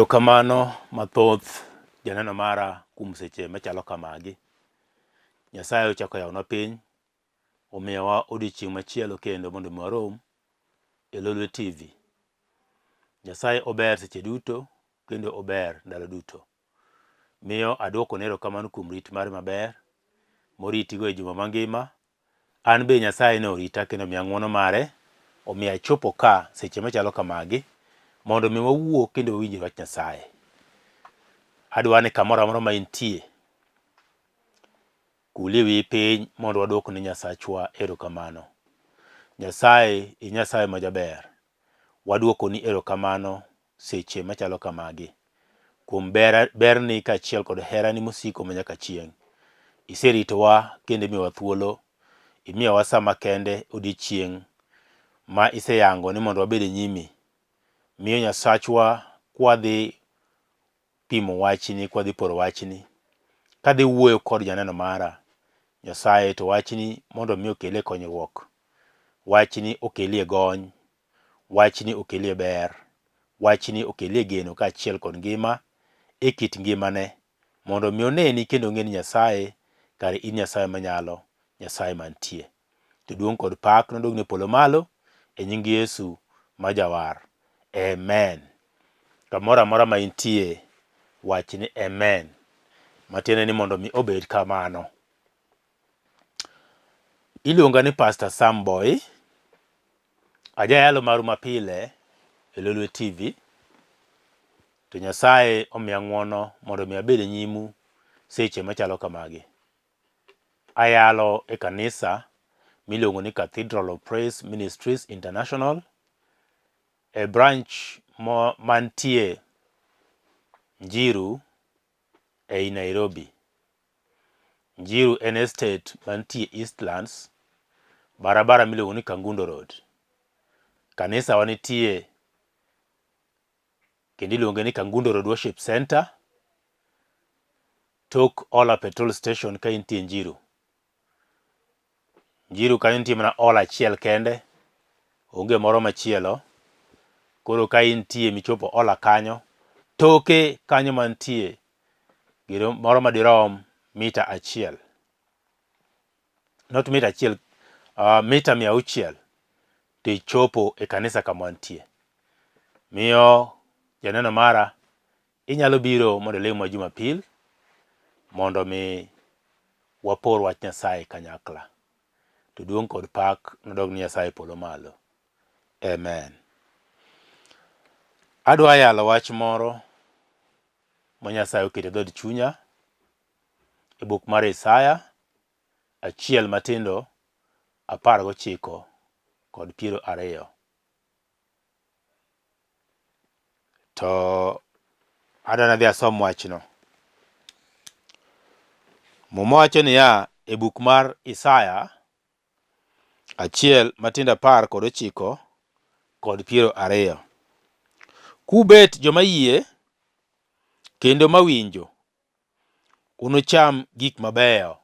Erokamano mathoth janeno mara kuom seche machalo kamagi. Nyasaye ochako yawonwa piny, omiyowa odiochieng' machielo kendo mondo warom e Lolwe TV. Nyasaye ober seche duto kendo ober ndalo duto. Miyo aduoko erokamano kuom rit mare maber, moritigo e juma mangima. An be Nyasaye ne orita kendo miya ng'wono mare, omiyo achopo ka seche machalo kamagi mondo mi wawuo kendo wawinj wach Nyasaye. Adwa ni kamoro amora ma intie, kulie wiyi piny mondo waduok ne Nyasachwa erokamano. Nyasaye e Nyasaye majaber. Waduoko ni erokamano seche machalo kamagi. Kuom berni kaachiel kod herani mosiko manyaka chieng'. Iseritowa kendo imiyowa thuolo, imiyowa sama kende odiochieng' ma iseyango ni mondo wabed e nyimi. Miyo Nyasachwa kwadhi pimo wachni, kwadhi poro wachni, kadhi wuoyo kod janeno mara Nyasaye, to wachni mondo mi okelie konyruok, wachni okelie gony, wachni okelie ber, wachni okelie geno kaachiel kod ngima e kit ngimane, mondo mi oneni kendo ong'eni Nyasaye, kare in Nyasaye manyalo, Nyasaye mantie. To duong' kod pak nodogne polo malo e nying Yesu majawar. Amen. Kamoro amora ma intie, wachni amen, matiende ni mondo mi obed kamano. Iluonga ni Pastor Sam Boyi, ajayalo maru mapile e Lolwe TV. To Nyasaye omiya ng'wono mondo mi abed e nyimu seche machalo kamagi. Ayalo e kanisa miluongo ni Cathedral of Praise Ministries International, e branch mantie Njiru ei Nairobi. Njiru en estate mantie Eastlands, barabara miluongo ni Kangundo Road. Kanisa wanitie kendo iluonge ni Kangundo Road Worship Center, tok Ola Petrol Station ka intie Njiru. Njiru kanyo nitie mana Ola achiel kende, onge moro machielo. Koro ka intie michopo Ola kanyo, toke kanyo mantie moro madirom mita achiel. Not mita achiel, mita 600 to ichopo e kanisa kama nitie. Miyo janeno mara inyalo biro mondo lemwa Jumapil mondo mi wapor wach Nyasaye kanyakla. To duong' kod pak nodog ni Nyasaye polo malo. Amen. Adwa yalo wach moro ma Nyasaye oketo e dhod chunya e buk mar Isaya 1:19 kod 20. To adwa nadhi asom wachno. Muma wacho niya, e buk mar Isaya 1:19 kod 20. Kubet joma yie kendo mawinjo, unucham gik mabeyo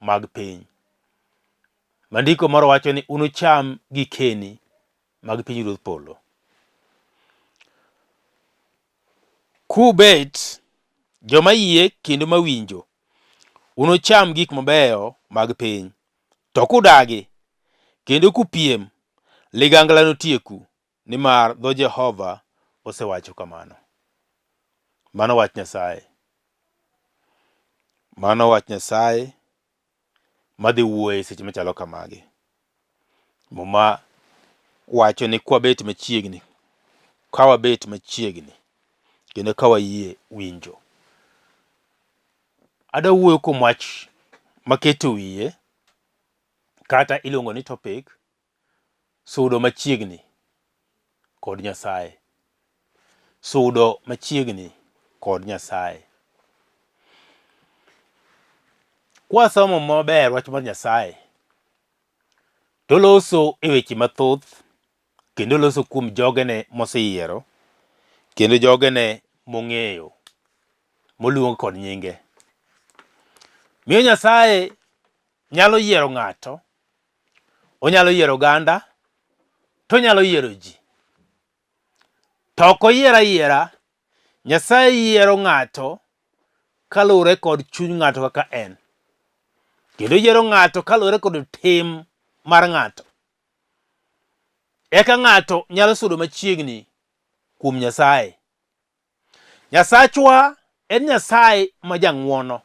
mag piny. Mandiko moro wacho ni unucham gikeni mag pinyruodh polo. Kubet joma yie kendo mawinjo, unucham gik mabeyo mag piny. To kudagi kendo kupiem, ligangla notieku, nimar dho Jehova osewacho kamano. Mano wach Nyasaye. Mano wach Nyasaye madhi wuoye seche machalo kamagi. Muma wacho ni kwabet machiegni, kawabet machiegni, kendo kawayie winjo. Adwa wuoyo kuom wach maketo wiye, kata iluongo ni topic, sudo machiegni kod Nyasaye. Sudo machiegni kod Nyasaye. Kwasomo maber wach mar Nyasaye, toloso e weche mathoth, kendo loso kuom jogene moseyiero, kendo jogene mong'eyo, moluong kod nyinge. Miyo Nyasaye nyalo yiero ng'ato, onyalo yiero oganda, to onyalo yiero ji. To ok oyiero ayiera Nyasaye yiero ng'ato kaluwore kod chuny ng'ato kaka en. Kendo yiero ng'ato kaluwore kod tim mar ng'ato. Eka ng'ato nyalo sudo machiegni kuom Nyasaye. Nyasachwa en Nyasaye ma jang'wono.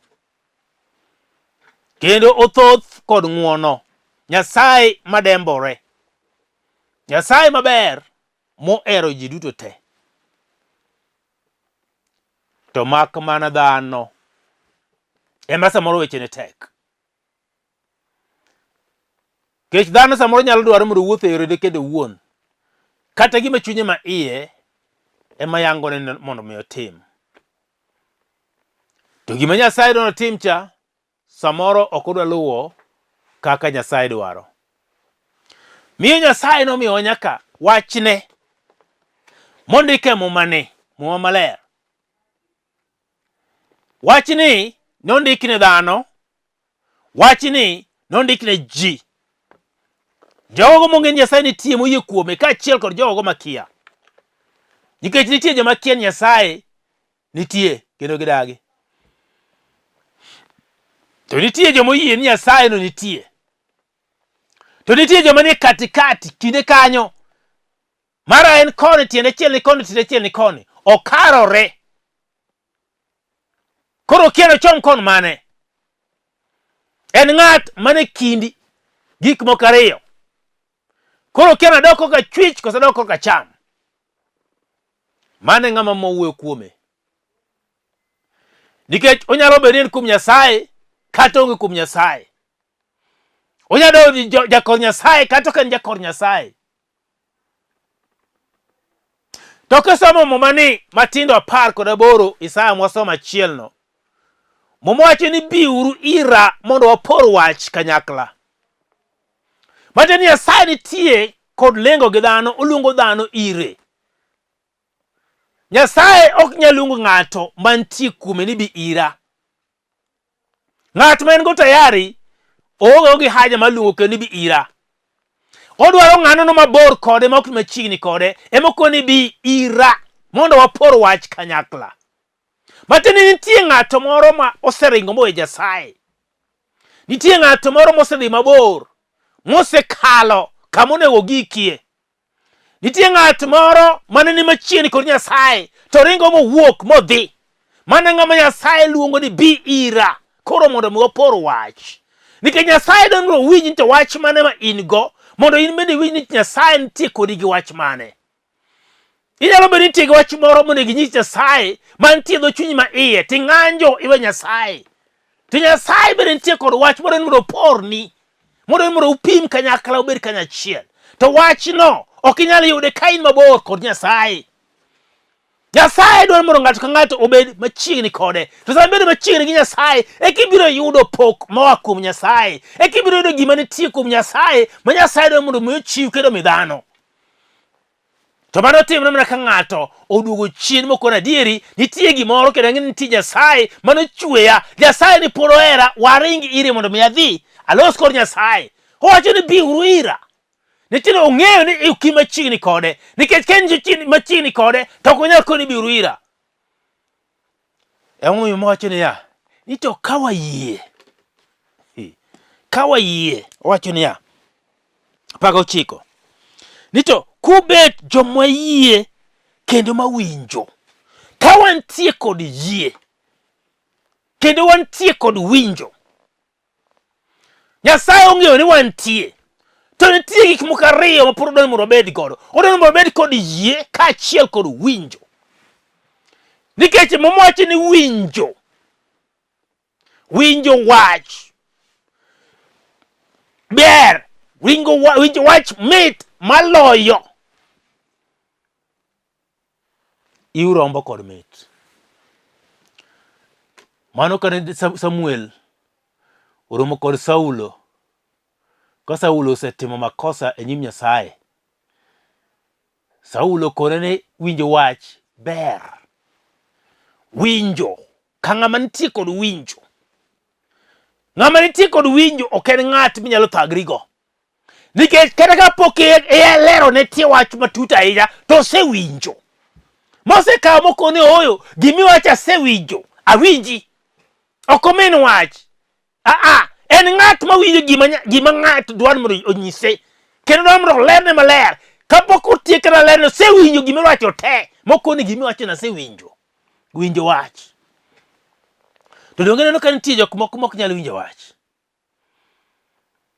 Kendo othoth kod ng'wono. Nyasaye madembore. Nyasaye maber mohero ji duto te. To mak mana dhano ema samoro wechene tek. Kech dhano samoro nyalo dwaro mondo wuotho e yorene kendo wuon. Kata gima chunye ma iye ema yangone mondo mi otim. To gima Nyasaye dwaro tim cha samoro ok odwa luwo kaka Nyasaye dwaro. Miyo Nyasaye nomiyo nyaka wachne mondike mumane, muma maler. Wachni nondikne dhano, wachni nondikne ji. Jogo monge Nyasaye nitie moyie kuome kaachiel kod jogo makia. Nikech nitie joma kia Nyasaye nitie kendo gidagi. To nitie joma oyie ni Nyasaye no nitie. To nitie joma ni katikati kinde kanyo. Mara en koni tiende achiel ni koni tiende achiel ni koni. Okarore. Koro kieno chom kon mane. En ng'at mane kindi gik moko ariyo. Koro kieno doko ka chwich kosa doko ka cham. Mane ng'ama mowuoyo kuome. Nikech onyalo bedo ni kuom Nyasaye kata onge kuom Nyasaye. Onyalo bedo jakor Nyasaye kata ok en jakor Nyasaye. To kisomo mumani matindo 18 Isaya mwasomo achielno. Muma wacho ni biuru ira mondo wapor wach kanyakla. Matiende ni Nyasaye nitie kod lengo gi dhano, oluongo dhano ire. Nyasaye ok nyal luongo ng'ato mantie kuome ni bi ira. Ng'at ma en go tayari oonge haja mar luongo kendo ni bi ira. Odwaro ng'ano mabor kode ma ok machiegni kode ema okoni bi ira mondo wapor wach kanyakla. Matiende nitie ng'ato moro ma oseringo mowe Nyasaye. Nitie ng'ato moro mosedhi mabor, mosekalo kama onego gikie. Nitie ng'at moro mane ni machiegni kod Nyasaye to ringo mowuok modhi. Mana ng'ama Nyasaye luongo ni bi ira koro mondo mi wapor wach. Nikech Nyasaye dwaro winji to wach mane ma in go mondo in bende winji ni Nyasaye nitie kodi gi wach mane. Inyalo bedo nitie gi wach moro mondo ginyis Nyasaye mantie dho chunyi ma iye ting'anjo iwe Nyasaye. To Nyasaye bende nitie kod wach moro mondo oporni. Mondo upim kanyakla ubed kanyachiel. To wachno ok inyal yude ka in mabor kod Nyasaye. Nyasaye dwaro mondo ng'ato ka ng'ato obed machiegni kode. To sama bedo machiegni gi Nyasaye e kibiro yudo pok moa kuom Nyasaye. E kibiro yudo gima nitie kuom Nyasaye ma Nyasaye dwaro mondo mi ochiw kendo mi dhano. To mano timre mana ka ng'ato oduogo chien mokona adieri nitie gimoro kendo ng'eni nitie Nyasaye mano chweya. Nyasaye ni polo hera waringi ire mondo mi adhi alos kod Nyasaye. Owacho ni biuru ira. Nitie ong'eyo ni uki machiegni kode. Nikech ka en machiegni kode to ok onyal koni biuru ira. Emomiyo mowacho ni ya ni to ka wayie. Ka wayie owacho ni ya 19 ni to kubet joma yie kendo mawinjo. Ka wantie kod yie kendo wantie kod winjo. Nyasaye ong'eyo ni wantie. To nitie gik moko ariyo ma puro dwaro mondo obed godo. Odwaro mondo obed kod yie kaachiel kod winjo. Nikech mowacho ni winjo. Winjo wach. Ber. Winjo wach mit maloyo. Iurombo kod mit. Mano kane Samuel oromo kod Saulo. Ka Saulo osetimo makosa e nyim Nyasaye. Saulo kone ne winjo wach ber. Winjo. Ka ng'ama nitie kod winjo. Ng'ama nitie kod winjo ok en ng'at minyalo thagri go. Nikech kata ka pok lero ne tie wach matut ahinya to osewinjo. Mose ka moko ni oyo gimi wacha sewinjo awinji okomen wach en ngat ma winjo gima ngat dwan mo onyise kendo dwan mo lerne maler kapok otiekra lerno sewinjo gimi wacho te moko ni gimi wacho na sewinjo winjo wach to donge neno kan tie jok moko nyalo winjo wach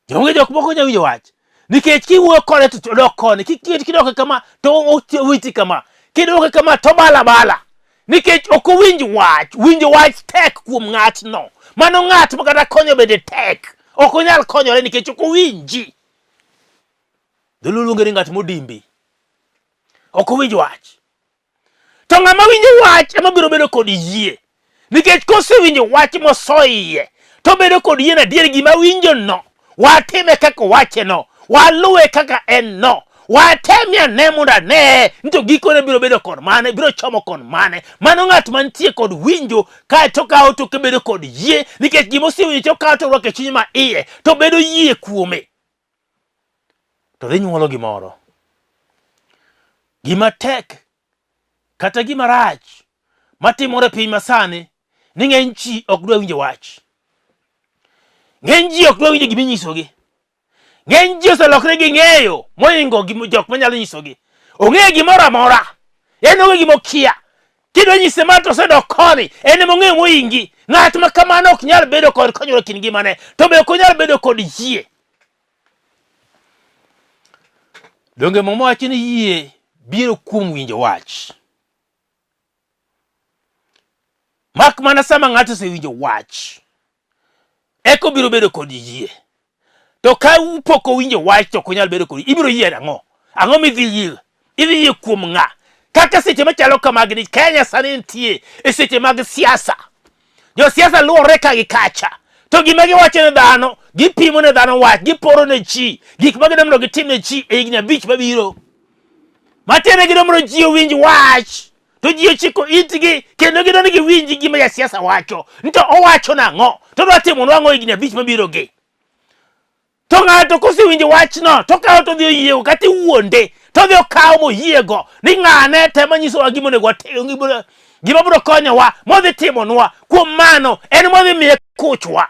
jonge jok moko nyalo winjo wach nikech kiwuoyo kode to dok kone kidok kama to witi kama kidok kama to bala nikech ok winjo wach tek kuom ng'at no mano ng'at ma kata konyo bede tek ok onyal konyore nikech ok owinji doluonge ni ng'at modimbi ok owinj wach to ng'ama winjo wach ema biro bedo kod yie nikech kosewinjo wach mosoiye to bedo kod yie na dier gima winjo no watime kaka wache no waluwe kaka en no watemia ne munda ne nito gikone biro bedo kod mane biro chomo kod mane mano ng'at mantie kod winjo ka to kawo to kebedo kod yie nikech gima osewinjo to kawo to roke chuny ma iye to bedo yie kuome to dhi nyuolo gimoro gima tek kata gima rach matimore piny masani ni ng'eny ji ok dwa winjo wach ng'eny ji ok dwa winjo gima inyisogi ng'eny ji oselokre gi ng'eyo moingo jok manyalo nyisogi ong'eyo gimoro amora en onge gima okia kidwa nyise ma to osedok koni en ema ong'eyo moingi ng'at ma kamano ok nyal bedo kod konyruok kind ngimane to be ok onyal bedo kod yie donge mama wacho ni yie biro kuom winjo wach mak mana sama ng'ato osewinjo wach eko biro bedo kod yie to ka upoko winjo wach to konyal bedo kod ibiro yie ang'o midhi yie kuom ng'a kaka seche machalo kamagi ni Kenya sani nitie e seche mag siasa jo siasa luore ka gi kacha to gima giwacho ne dhano gipimo ne dhano wach giporo ne chi gik ma gidamro gitim ne chi e higni 5 mabiro matiende gidamro ji winj wach to ji ochiko itgi kendo gidoni giwinji gima ya siasa wacho nito owacho nang'o to dwa timo nang'o higni 5 mabiro gi to ng'ato kosewinjo wach no to kawo to dhi oyiewo kata wuonde to dhi okawo moyiego ni ng'ane tema nyisowa gima onego watim gima biro konyowa modhi timonwa kuom mano en modhi miye kuchwa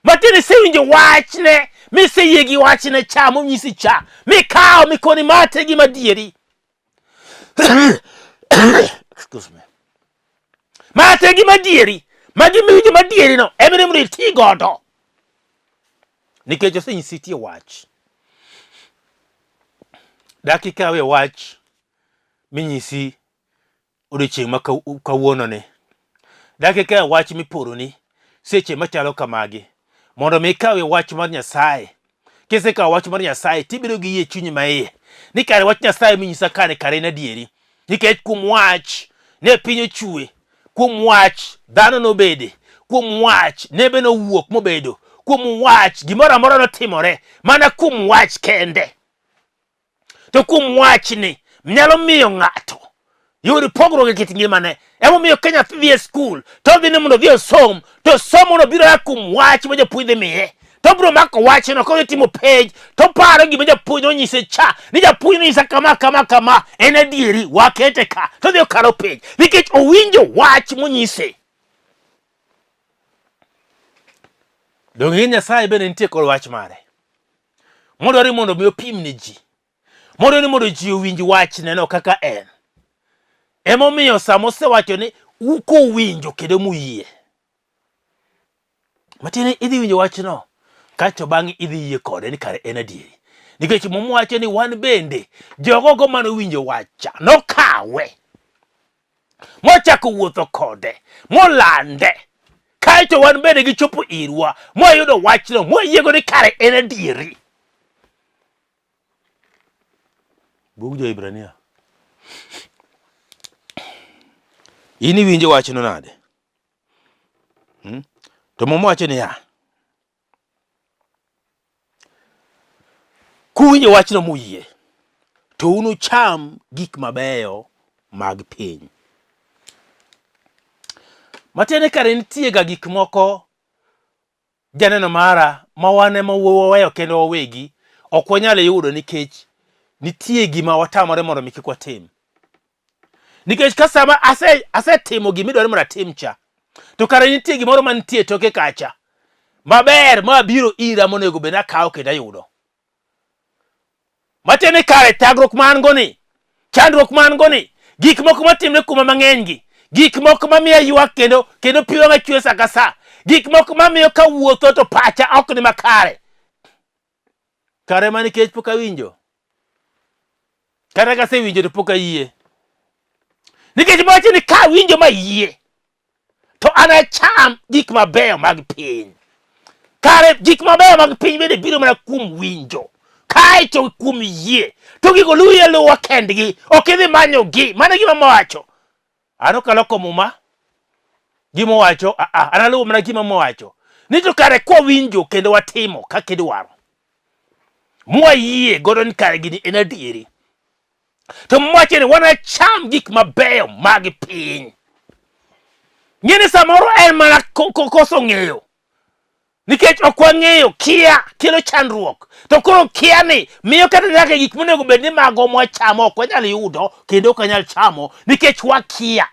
matiende sewinjo wachne miseyie gi wachne cha monyisi cha mikawo mikoni mate gima dieri excuse me mate gima dieri magimiwinjo madieri no emene mondo iti godo nikech osenyisi tie wach dakika we wach minyisi odiochieng' ma kawuono ni dakika wach miporo ni seche machalo kamagi mondo mi ikawe wach mar Nyasaye kisekawo wach mar Nyasaye tibiro gi yie chuny maiye ni kare wach Nyasaye minyisa kare na dieri nikech kuom wach ne piny ochue kuom wach dhano nobede kuom wach nebe nowuok mobedo kuom wach gimoro amora notimore mana kuom wach kende to kuom wach ni nyalo miyo ng'ato yuri pogruok e kit ngimane emomiyo Kenya dhi e skul to dhi ne mondo dhi osom to somo no biro ya kuom wach ma japuonj dhi miye to biro mako wach no ko timo page to paro gima japuonj onyise cha ni japuonj onyisa kama en adieri wakete ka to dhi okalo page nikech owinjo wach monyise donge Nyasaye bende nitie kod wach mare modwari mondo mi opim ne ji modwari mondo ji owinj wach neno kaka en emomiyo samo sewacho ni uko winjo kendo muyie matiene idhi winjo wach no kacho bang'e idhi yie kode ni kare en adieri nikech momo wacho ni wan bende jogogo mano winjo wacha nokawe mochako wuotho kode molande kaito wan bende gichopo irwa moyudo wach no moyiego ni kare en adieri bug jo Ibrania ini winjo wach no nade to momo wacho ni ya kuwinjo wach no muyie to unu cham gik mabeyo mag piny matiene kare nitie ga gik moko janeno mara mawane mawaweyo kendo wawegi ok wanyal yudo nikech nitie gima watamore mondo mi kik watim Nikech kasama ase timo gimidwaro mara timcha. To kare nitie gimoro mantie toke kacha. Maber ma biro ira monego bena kawo kenda yudo. Matene kare tagruok man goni. Chandruok man goni. Gik moko matimne kuma mang'eny gi. Gik moko mamiyo ywak kendo piyo ng'achwe sakasa. Gik moko mamiyo ka wuotho to pacha ok ni makare. Kare mani kech poka winjo. Kare kase winjo to poka yie. Nikech mawacho ni ka winjo ma yie. To anacham gik mabeyo mag piny. Kare gik mabeyo mag piny bende biro mana kuom winjo. Kae to kuom yie. To gigo luye luwa kendgi. Ok idhi manyo gi. Mana gima mowacho. Ano kaloko muma. Gima wacho. Analuwo mana gima mowacho. Ni to kare kwa winjo kendo watimo kaka idwaro. Mwa yie godo ni kare gini en adieri. To mwache ni wana cham gik mabeyo mag piny. Ng'eni samoro en mana koso ng'eyo. Nikech ok wang'eyo kia kelo chandruok. To koro kia ni miyo kata nyaka gik monego bed ni mago mwachamo ok wanyal yudo kendo ok wanyal chamo nikech wakia.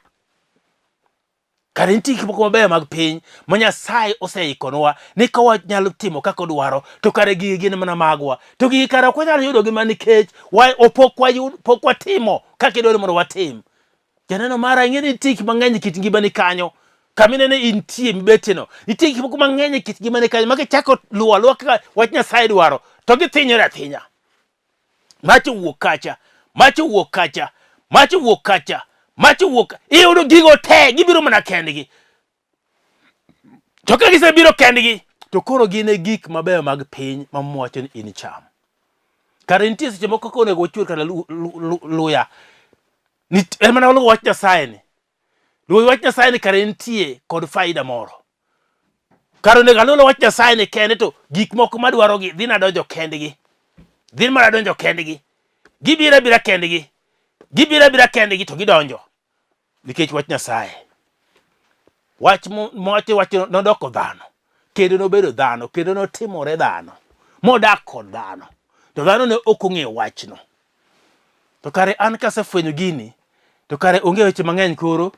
Kare nitie gik moko mabeyo mag piny ma Nyasaye oseikonwa ni ka wanyalo timo kaka odwaro to kare gigi gin mana magwa. To gigi kare ok wanyal yudo gima nikech pok watimo kaka idwaro mondo watim. Janeno mara ing'eni nitie gik mang'eny kit ngimani kanyo. Kaminene intie mibetino. Nitie gik moko mang'eny kit ngimani kanyo ma kichako luwo kaka wach Nyasaye dwaro to githinyore athinya. Mach wuok kacha, mach wuok kacha, mach wuok kacha. Machi wuok, iyudo gigo te, gibiro mana kendgi. To ka gisebiro kendgi, to koro gine gik mabeyo mag piny ma mwacho ni in cham. Kare nitie seche moko konego wachur kata luya. En mana luwo wach Nyasaye ni. Luwo wach Nyasaye ni kare nitie kod faida moro. Kare onego luwo wach Nyasaye ni kende to gik moko madwarogi dhi nadonjo kendgi. Dhi mana donjo kendgi. Gibira bira kendgi. Gibira kendgi to gidonjo. Nikech wach Nyasaye. Wach wach nodoko dhano. Kendo nobedo dhano. Kendo notimore dhano. Modak kod dhano. To dhano ne ok ong'eyo wachno. To kare an kasefwenyo gini. To kare onge weche mang'eny koro.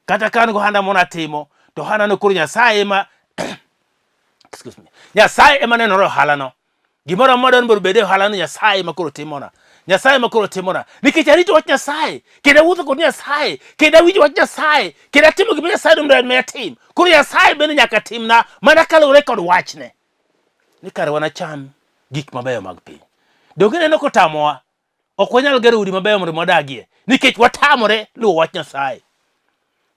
Kata kan go handa mona timo. To handa no koro Nyasaye ema. Excuse me. Nyasaye ema nenore ohala no. Gimoro amora nboro bede ohala no Nyasaye ema koro timona. Nyasaye makoro timona. Nikech arito wach Nyasaye. Kenda wuotho kod Nyasaye. Kenda winjo wach Nyasaye. Kenda timo gima Nyasaye dwaro ni atim. Koro Nyasaye bende nyaka timna mana kaluwore kod wachne. Ni kare wanacham gik mabeyo mag piny. Donge neno kotamowa. Ok wanyal gero udi mabeyo mondo wadagie. Nikech watamore luwo wach Nyasaye.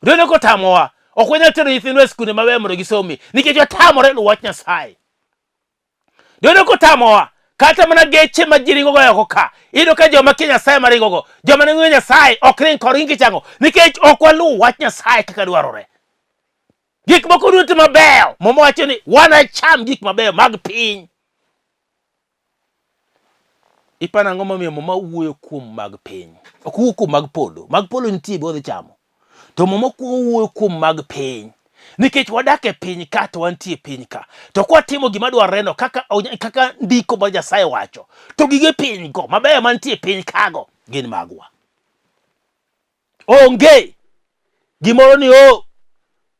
Donge kotamowa. Ok wanyal tero nyithindwa e skunde mabeyo mondo gisomi. Nikech watamore luwo wach Nyasaye. Donge kotamowa. Kata mana geche majiringo go yoko ka. Ido ka joma kia Nyasaye maringo go. Joma nengo Nyasaye ok ring kor gingi chango. Nikech ok walu wach Nyasaye kaka dwarore. Gik moko duto mabeyo. Momo wacho ni wana cham gik mabeyo mag piny. Ipana ngoma miyo mama wuoyo kuom mag piny. Ok wuoyo kuom mag polo. Mag polo nitie bodhi chamo. To mama wuoyo kuom mag piny. Nikech wadake piny ka to wantie piny ka. To kwa timo gima dwareno kaka ndiko mar Nyasaye wacho. To gige piny go mabeyo mantie piny kago gin magwa. Onge gimoro ni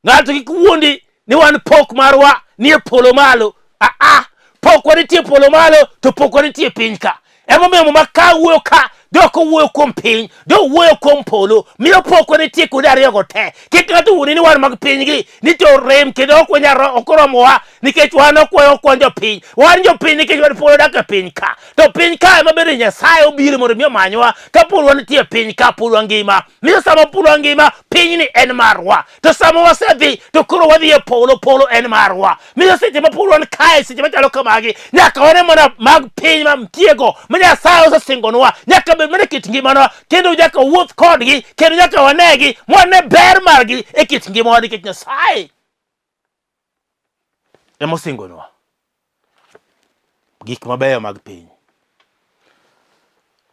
ng'ato kik wuondi ni wan pok marwa ni e polo malo. Pok wanitie polo malo to pok wanitie piny ka. Ema miyo mama ka wuoyo ka doko wuoyo kuom piny, do wuoyo kuom polo, miyo pok wanitie kuonde ariyo go te. Kik ng'ato wuondi ni wan mag piny gi, ni to rem kendo ok wanyal okoromowa nikech wan ok wan jopiny. Wan jopiny nikech wan polo dak e piny ka. To piny ka ema bende Nyasaye obiro mondo miyo manywa ka polo nitie piny ka polo ngima. Miyo sama polo ngima piny ni en marwa. To sama wasedhi to koro wadhi e polo en marwa. Miyo seche ma polo kae seche machalo kamagi nyaka wane mana mag piny mamtiego ma Nyasaye osesingonwa nyaka bed mana kit ngimana kendo nyaka wuoth kodgi kendo nyaka wanegi mwane ber margi e kit ngima nikech Nyasaye ema osingonwa gik mabeyo mag piny.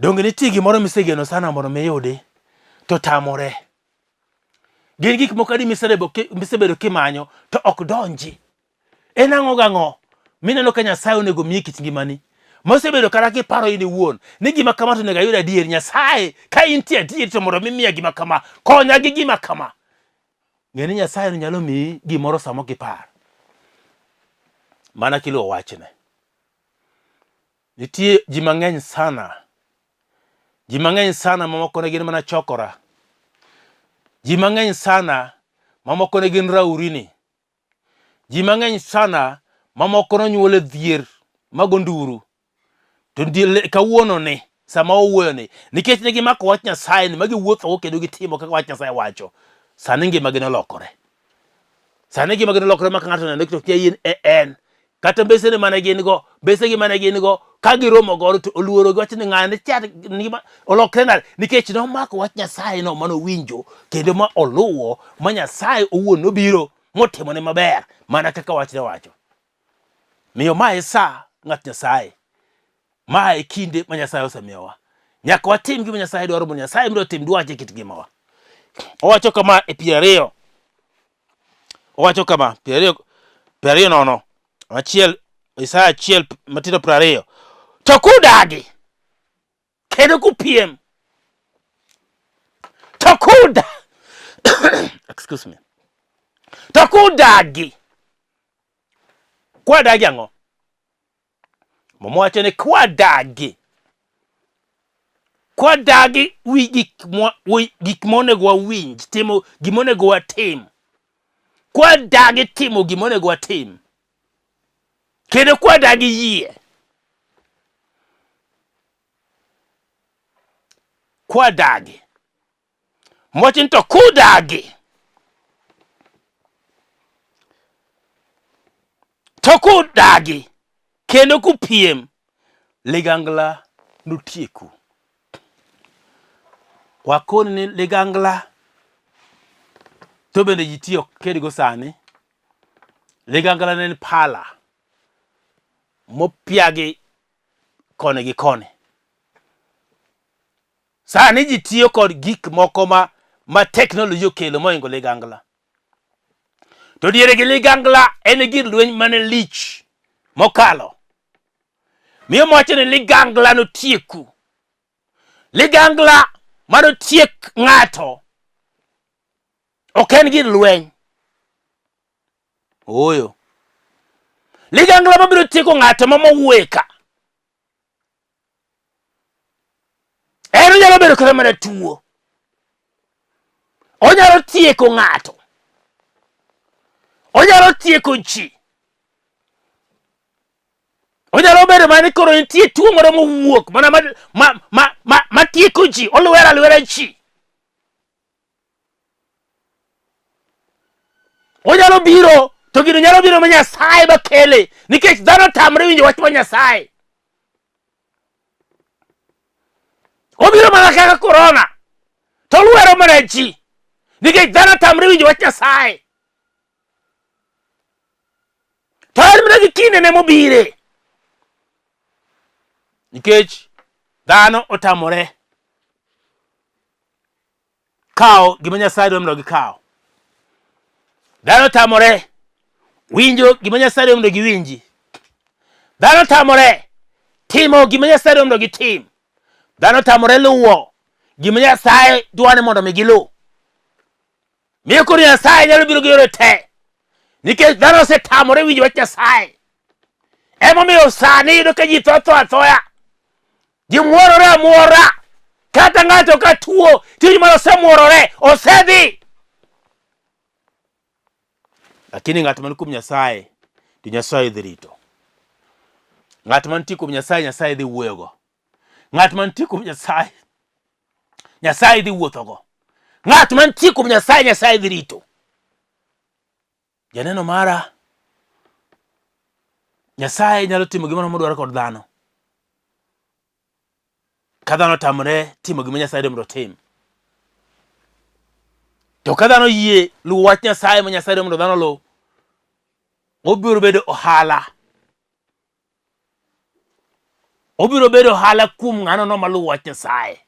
Donge nitie gimoro misegeno sana mondo miyudi to tamore. Gin gik moko adi misebedo kimanyo to ok donji. En ang'o gang'o mineno ka Nyasaye onego miyi kit ngimani mosebedo kara kiparo in iwuon ni gima kama to nega yuda adier Nyasaye ka intie adier to mondo mimiya gima kama konya gi gima kama ng'eni Nyasaye no nyalo miyi gimoro samo kipar mana kilo wachne. Nitie ji mang'eny sana mamoko ne gin mana chokora, ji mang'eny sana mamoko ne gin raurini, ji mang'eny sana mamoko nonyuole dhier magonduru to kawuono ni sama owuoyo ni nikech ne gimako wach Nyasaye ni magiwuotho kendo gitimo kaka wach Nyasaye wacho. Sani ngimagi nolokore, maka ng'ato neno to kia in en kata besene mane gin go, besegi mane gin go ka giromo godo to oluoro gi wach ni ng'ane chat olokre nade nikech nomako wach Nyasaye no mano winjo kendo ma oluwo ma Nyasaye owuon nobiro motimone maber mana kaka wachne wacho. Miyo mae sa ng'at Nyasaye, mae kinde ma Nyasaye osemiyowa nyaka watim gima Nyasaye dwaro mondo Nyasaye biro tim dwache kit gimawa. Owacho kama e 20, owacho kama 20 nono achiel Isaya 1 matindo 20 to kudagi kendo kupiem to kuda excuse me to kudagi kwadagi ang'o momowacho ni kwadagi wi gik monego wawinj timo gimonego watim, kwadagi timo gimonego watim kendo kwadagi yie, kwadagi mochin to kudagi to kudagi kendo kupiem ligangla nutieku. Wakoni ni ligangla to bende jitiyo kedigo sani. Ligangla ne pala mopiagi kone gi kone. Sani jitiyo kod gik moko ma teknoloji okelo moingo ligangla. To diere gi ligangla en gir lweny mane lich mokalo. Miyo mowacho ni ligangla notieku. Ligangla mano tiek ng'ato ok en gir lweny. Oyo. Ligangla mabiro tieko ng'ato mamoweka. En nyalo bedo kata mana tuo. Onyalo tieko ng'ato. Onyalo tieko chi. Onyalo bedo mani koro nitie tuo moro mowuok ma tieko ji, olwera chi. Onyalo biro to gino nyalo biro ma Nyasaye bakele nikech dhano tamre winjo wach ma Nyasaye. Obiro mana kaka corona to olwero mana ji nikech dhano tamre winjo wach Nyasaye. To en mana gi kinde ne mobire nikech dhano otamore kawo gima Nyasaye dwaro mondo gikawo. Dhano tamore winjo gima Nyasaye dwaro mondo giwinji. Dhano tamore timo gima Nyasaye dwaro mondo gitim. Dhano tamore luwo gima Nyasaye dwaro mondo gilu. Miyo koro Nyasaye nyalo biro gi yore te nikech dhano osetamore winjo wach Nyasaye. Emomiyo sani yudo ka ji tho athoya. Ji muorore amuora. Kata ng'ato ka tuo tiji mano osemuorore osedhi. Lakini ng'at man kuom Nyasaye to Nyasaye dhi rito. Ng'at man tiyo kuom Nyasaye, Nyasaye dhi wuoyogo. Ng'at man tiyo kuom Nyasaye, Nyasaye dhi wuothogo. Ng'at man tiyo kuom Nyasaye, Nyasaye dhi rito. Janeno mara, Nyasaye nyalo timo gimoro modwaro kod dhano. Ka dhano tamre timo gima Nyasaye dwaro mondo otim. To ka dhano yie luwo wach Nyasaye ma Nyasaye dwaro mondo dhano luw, obiro bedo ohala. Obiro bedo ohala kuom ng'ano no maluwo wach Nyasaye.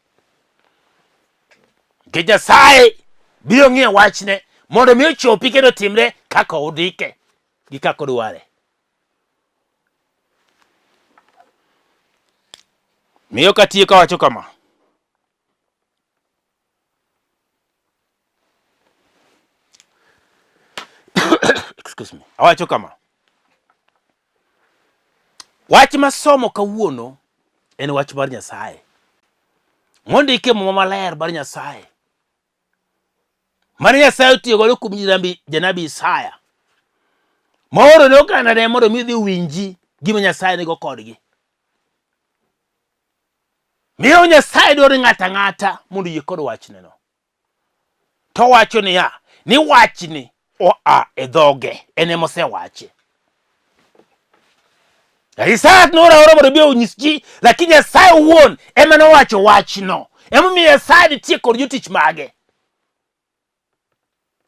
Nikech Nyasaye biro ng'iyo wachne mondo mi ochopi kendo timre kaka odike gi kaka odware. Miyo katiye kawacho kama. Excuse me. Awacho kama. Wach masomo kawuono en wach mar Nyasaye. Mondike Muma Maler mar Nyasaye. Mar Nyasaye otiyo godo kuom janabi Isaya. Maoro no kana ne mondo mi dhi winji gima Nyasaye nigo kodgi. Miyo Nyasaye dwaro ng'ata ng'ata mondo yie kod wachneno. To wacho ni wachni oa e dhoge ene mosewache. Isaya nora mondo bi onyis ji, lakini Nyasaye owuon ema nowacho wachno. Ema miyo Nyasaye nitie kod jotich mage.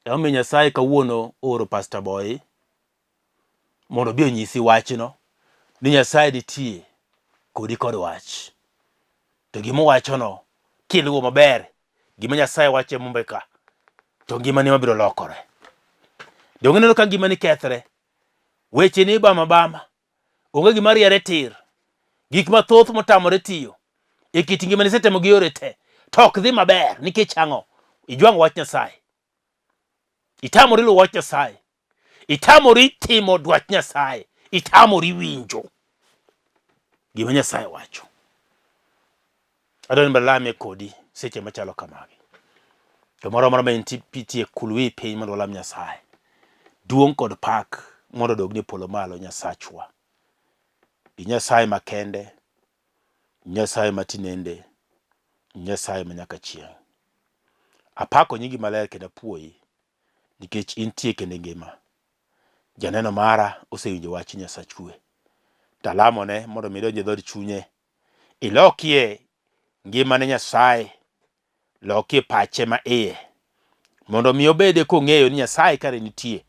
Ema miyo Nyasaye kawuono oro Pastor Boyi mondo bi onyisi wachno, ni Nyasaye nitie kodi kod wach. To gima wachono kiluwo maber, gima Nyasaye wache Mumbeka, to ngimani mabiro lokore. Donge neno ka ngimani kethre, weche ni bama, onge gima riere tir, gik mathoth motamore tiyo, e kit ngimani setemo gi yore te, to ok dhi maber, nikech ang'o? Ijwang' wach Nyasaye. Itamori luwo wach Nyasaye. Itamori timo dwach Nyasaye. Itamori winjo gima Nyasaye wacho. Adon balame kodi seche machalo kamagi. To moro ma intie kulwi piny mondo lam Nyasaye. Duong' kod pak mondo dogni polo malo Nyasachwa. Nyasaye makende, Nyasaye matinende, Nyasaye manyaka chieng'. Apako nyingi maler kendo apuoyi, nikech intie kendo ngima. Janeno mara osewinjo wach Nyasachwe. Talamone mondo mi donje dhod chunye. Ilokie ngimane Nyasaye, lokie pache ma iye, mondo mi obede kong'eyo ni Nyasaye kare nitie.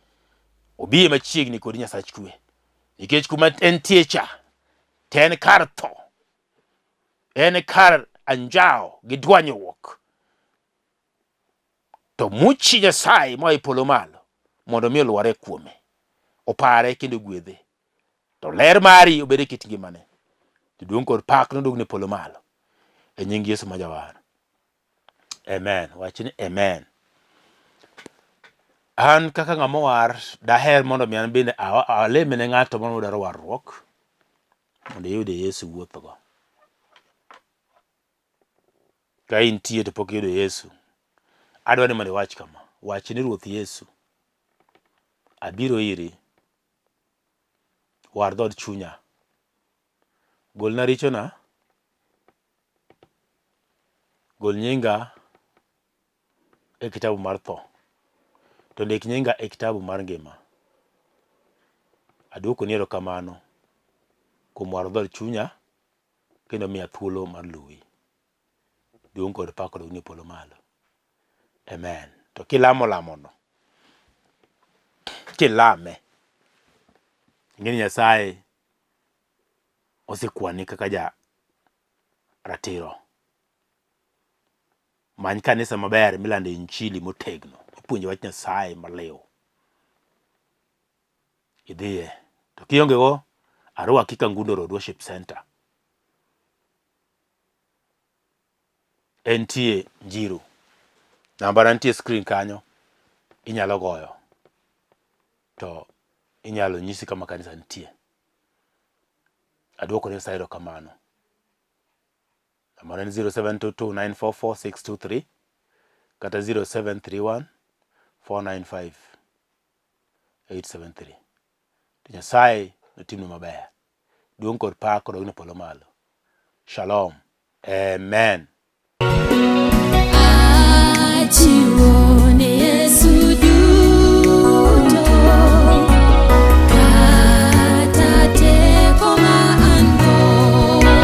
Obiye machiegni kod Nyasachwe. Nikech kuma entie cha, ten kar tho, en kar anjao gi dwanyruok. To muchi Nyasaye moa e polo malo mondo mi olware kuome, opare kendo gwedhe. To ler mari obede kit ngimane. To duong' kod pak nodogne polo malo. E nying Yesu ma Jawar. Amen. Wachni amen. An kaka ng'ama war, daher mondo mi an bende aleme ne ng'ato mondo dwaro warruok, mondo yude Yesu wuothogo. Ka intie to pok yudo Yesu, adwani mondo wach kama. Wach ni Ruoth Yesu, abiro iri, war dhod chunya, golna richona, gol nyinga e kitabu mar tho, to ndik nyinga e kitabu mar ngima. Aduoko ni erokamano kuom war dhod chunya, kendo miya thuolo mar luwi. Duong' kod pak odogni polo malo. Amen. To kilamo lamono, kilame, ing'eni Nyasaye osekwani kaka ja ratiro. Many kanisa maber milande injili motegno, ipuonje wach Nyasaye maliw. Idhiye. To kionge go, arwaki Kangundo Road Worship Center. Entie Njiru. Namba nitie screen kanyo, inyalo goyo. To inyalo nyisi kama kanisa nitie. Aduoko ni Nyasaye erokamano. Namba ni 0722944623 kata 0731495873. To Nyasaye notimnu maber. Duong' kod pak odogni polo malo. Shalom. Amen.